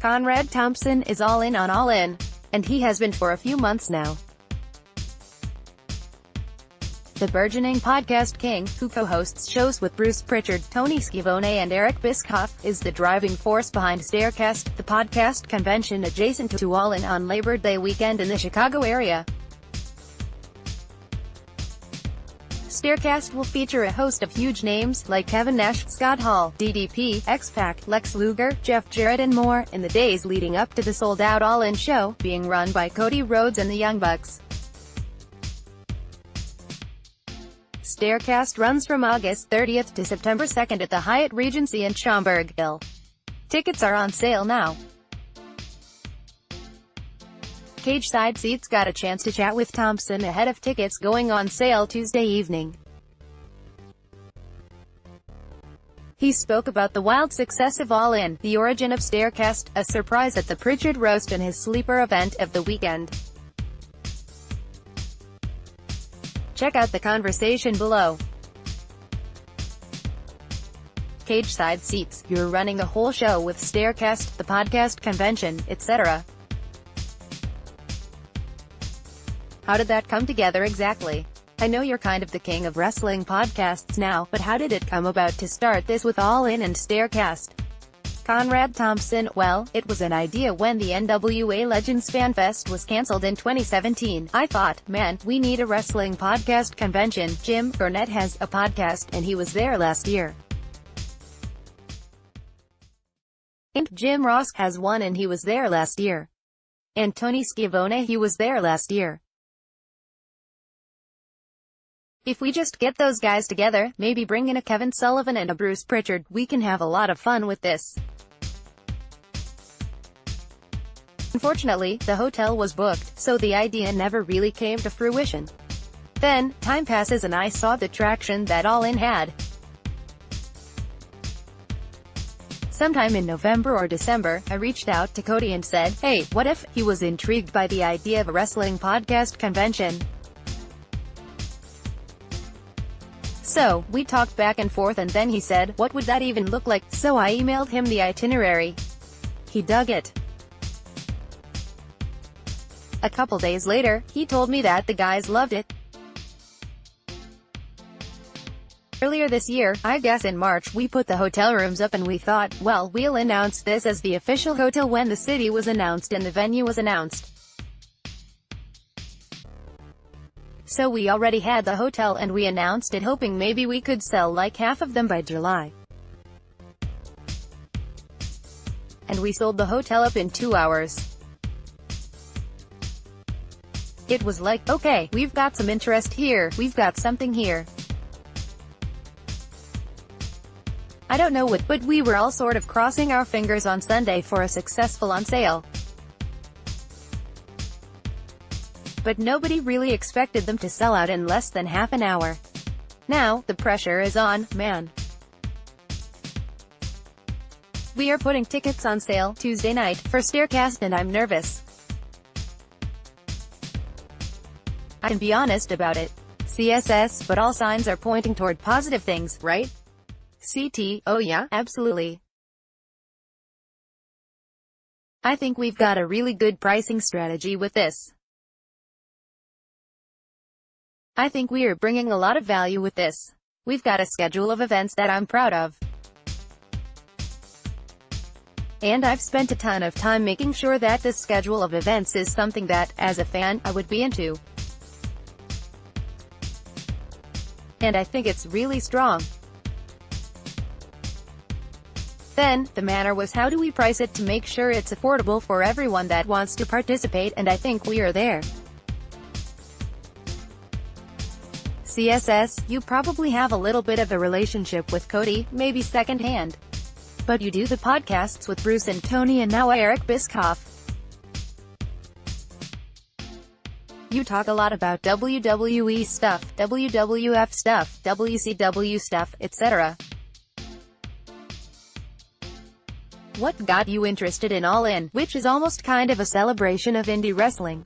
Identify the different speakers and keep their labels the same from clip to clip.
Speaker 1: Conrad Thompson is all in on All In, and he has been for a few months now. The burgeoning podcast king, who co-hosts shows with Bruce Prichard, Tony Schiavone and Eric Bischoff, is the driving force behind Starrcast, the podcast convention adjacent to All In on Labor Day weekend in the Chicago area. Starrcast will feature a host of huge names, like Kevin Nash, Scott Hall, DDP, X-Pac, Lex Luger, Jarrett and more, in the days leading up to the sold-out All In show, being run by Cody Rhodes and the Young Bucks. Starrcast runs from August 30th to September 2nd at the Hyatt Regency in Schaumburg. Tickets are on sale now. Cage side seats got a chance to chat with Thompson ahead of tickets going on sale Tuesday evening. He spoke about the wild success of All In, the origin of Starrcast, a surprise at the Prichard roast and his sleeper event of the weekend. Check out the conversation below. Cage side seats, you're running a whole show with Starrcast, the podcast convention, etc. How did that come together exactly? I know you're kind of the king of wrestling podcasts now, but how did it come about to start this with All In and Starrcast? Conrad Thompson: well, it was an idea when the NWA Legends Fan Fest was cancelled in 2017. I thought, man, we need a wrestling podcast convention. Jim Cornette has a podcast, and he was there last year. And Jim Ross has one, and he was there last year. And Tony Schiavone, he was there last year. If we just get those guys together, maybe bring in a Kevin Sullivan and a Bruce Prichard, we can have a lot of fun with this. Unfortunately, the hotel was booked, so the idea never really came to fruition. Then, time passes and I saw the traction that All In had. Sometime in November or December, I reached out to Cody and said, hey, what if? He was intrigued by the idea of a wrestling podcast convention. So, we talked back and forth and then he said, what would that even look like? So I emailed him the itinerary. He dug it. A couple days later, he told me that the guys loved it. Earlier this year, I guess in March, we put the hotel rooms up and we thought, well, we'll announce this as the official hotel when the city was announced and the venue was announced. So we already had the hotel and we announced it hoping maybe we could sell like half of them by July. And we sold the hotel up in 2 hours. It was like, okay, we've got some interest here, we've got something here. I don't know what, but we were all sort of crossing our fingers on Sunday for a successful on sale. But nobody really expected them to sell out in less than half an hour. Now, the pressure is on, man. We are putting tickets on sale Tuesday night for Starrcast and I'm nervous. I can be honest about it. CSS, but all signs are pointing toward positive things, right? CT, oh yeah, absolutely. I think we've got a really good pricing strategy with this. I think we are bringing a lot of value with this. We've got a schedule of events that I'm proud of. And I've spent a ton of time making sure that this schedule of events is something that, as a fan, I would be into. And I think it's really strong. Then, the matter was how do we price it to make sure it's affordable for everyone that wants to participate, and I think we are there. CSS, you probably have a little bit of a relationship with Cody, maybe secondhand. But you do the podcasts with Bruce and Tony and now Eric Bischoff. You talk a lot about WWE stuff, WWF stuff, WCW stuff, etc. What got you interested in All In, which is almost kind of a celebration of indie wrestling?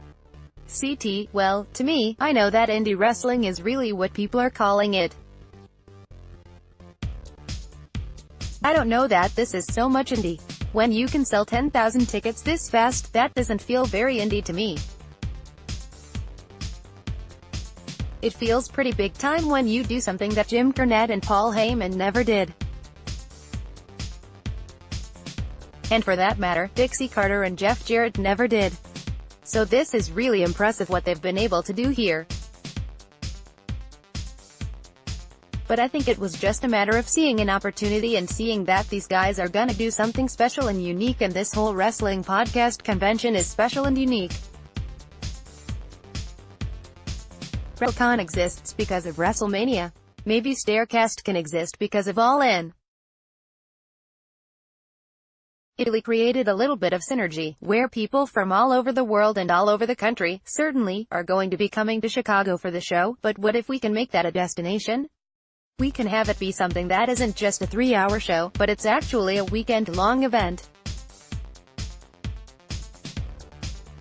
Speaker 1: CT, well, to me, I know that indie wrestling is really what people are calling it. I don't know that this is so much indie. When you can sell 10,000 tickets this fast, that doesn't feel very indie to me. It feels pretty big time when you do something that Jim Cornette and Paul Heyman never did. And for that matter, Dixie Carter and Jeff Jarrett never did. So this is really impressive what they've been able to do here. But I think it was just a matter of seeing an opportunity and seeing that these guys are gonna do something special and unique, and this whole wrestling podcast convention is special and unique. WrestleCon exists because of WrestleMania. Maybe Starrcast can exist because of All In. It really created a little bit of synergy, where people from all over the world and all over the country, certainly, are going to be coming to Chicago for the show. But what if we can make that a destination? We can have it be something that isn't just a 3-hour show, but it's actually a weekend-long event.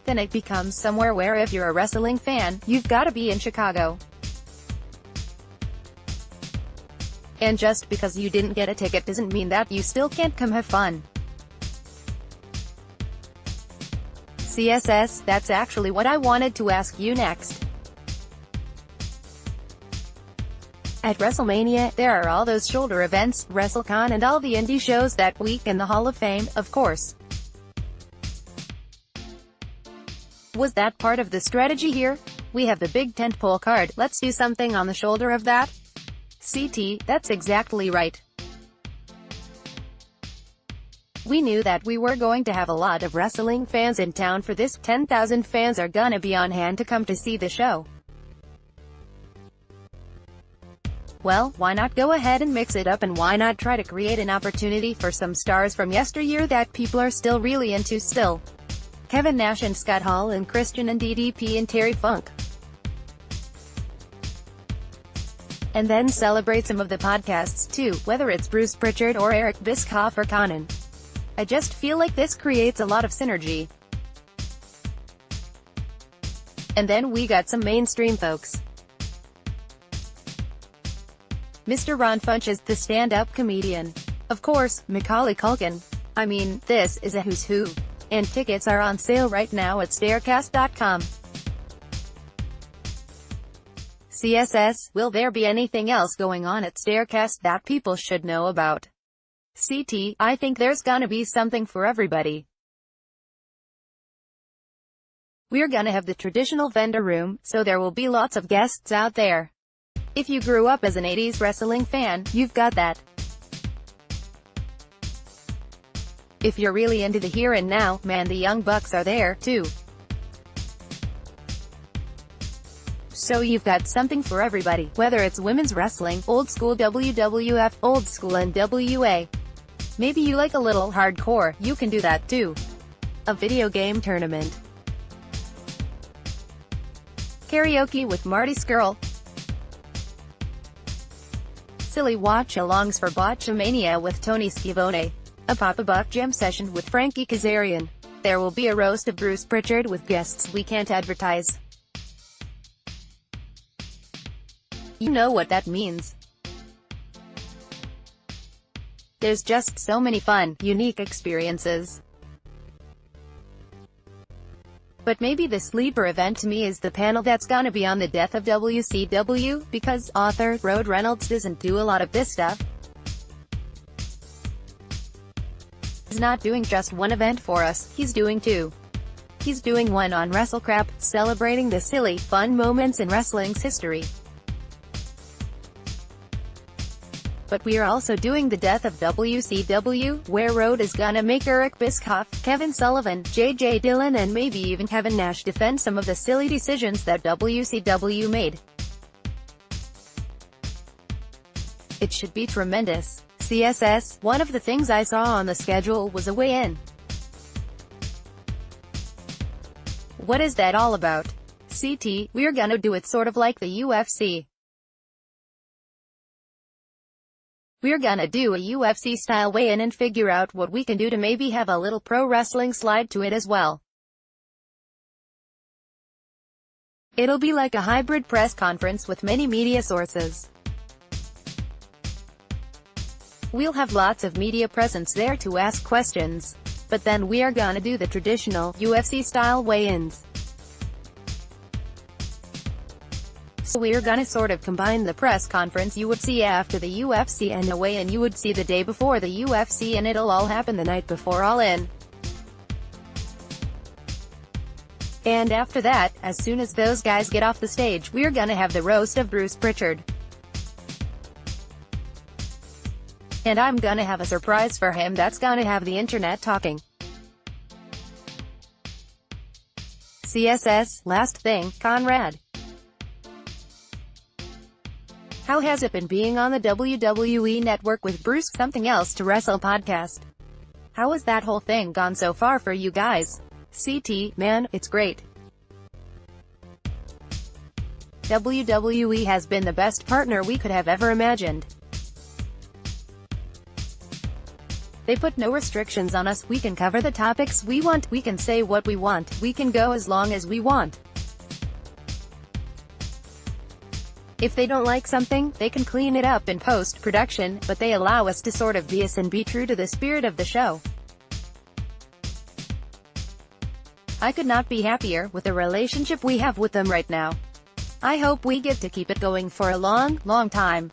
Speaker 1: Then it becomes somewhere where if you're a wrestling fan, you've got to be in Chicago. And just because you didn't get a ticket doesn't mean that you still can't come have fun. CSS, that's actually what I wanted to ask you next. At WrestleMania, there are all those shoulder events, WrestleCon and all the indie shows that week, and the Hall of Fame, of course. Was that part of the strategy here? We have the big tentpole card, let's do something on the shoulder of that? CT, that's exactly right. We knew that we were going to have a lot of wrestling fans in town for this. 10,000 fans are gonna be on hand to come to see the show. Well, why not go ahead and mix it up, and why not try to create an opportunity for some stars from yesteryear that people are still really into still? Kevin Nash and Scott Hall and Christian and DDP and Terry Funk. And then celebrate some of the podcasts too, whether it's Bruce Prichard or Eric Bischoff or Conan. I just feel like this creates a lot of synergy. And then we got some mainstream folks. Mr. Ron Funch is the stand-up comedian. Of course, Macaulay Culkin. I mean, this is a who's who. And tickets are on sale right now at Starrcast.com. CSS, will there be anything else going on at Starrcast that people should know about? CT, I think there's gonna be something for everybody. We're gonna have the traditional vendor room, so there will be lots of guests out there. If you grew up as an 80s wrestling fan, you've got that. If you're really into the here and now, man, the Young Bucks are there, too. So you've got something for everybody, whether it's women's wrestling, old school WWF, old school NWA. Maybe you like a little hardcore, you can do that too. A video game tournament. Karaoke with Marty Scurll. Silly watch-alongs for Botchamania with Tony Schiavone. A Papa Buck jam session with Frankie Kazarian. There will be a roast of Bruce Prichard with guests we can't advertise. You know what that means. There's just so many fun, unique experiences. But maybe the sleeper event to me is the panel that's gonna be on the death of WCW, because author Rod Reynolds doesn't do a lot of this stuff. He's not doing just one event for us, he's doing two. He's doing one on WrestleCrap, celebrating the silly, fun moments in wrestling's history. But we are also doing the death of WCW, where Rod is gonna make Eric Bischoff, Kevin Sullivan, J.J. Dillon and maybe even Kevin Nash defend some of the silly decisions that WCW made. It should be tremendous. CSS, one of the things I saw on the schedule was a weigh-in. What is that all about? CT, we're gonna do it sort of like the UFC. We're gonna do a UFC-style weigh-in and figure out what we can do to maybe have a little pro wrestling slide to it as well. It'll be like a hybrid press conference with many media sources. We'll have lots of media presence there to ask questions. But then we are gonna do the traditional, UFC-style weigh-ins. So we're gonna sort of combine the press conference you would see after the UFC and the weigh-in you would see the day before the UFC, and it'll all happen the night before All In. And after that, as soon as those guys get off the stage, we're gonna have the roast of Bruce Prichard. And I'm gonna have a surprise for him that's gonna have the internet talking. CSS, last thing, Conrad. How has it been being on the WWE Network with Bruce? Something Else to Wrestle podcast. How has that whole thing gone so far for you guys? CT, man, it's great. WWE has been the best partner we could have ever imagined. They put no restrictions on us. We can cover the topics we want, we can say what we want, we can go as long as we want. If they don't like something, they can clean it up in post-production, but they allow us to sort of be us and be true to the spirit of the show. I could not be happier with the relationship we have with them right now. I hope we get to keep it going for a long, long time.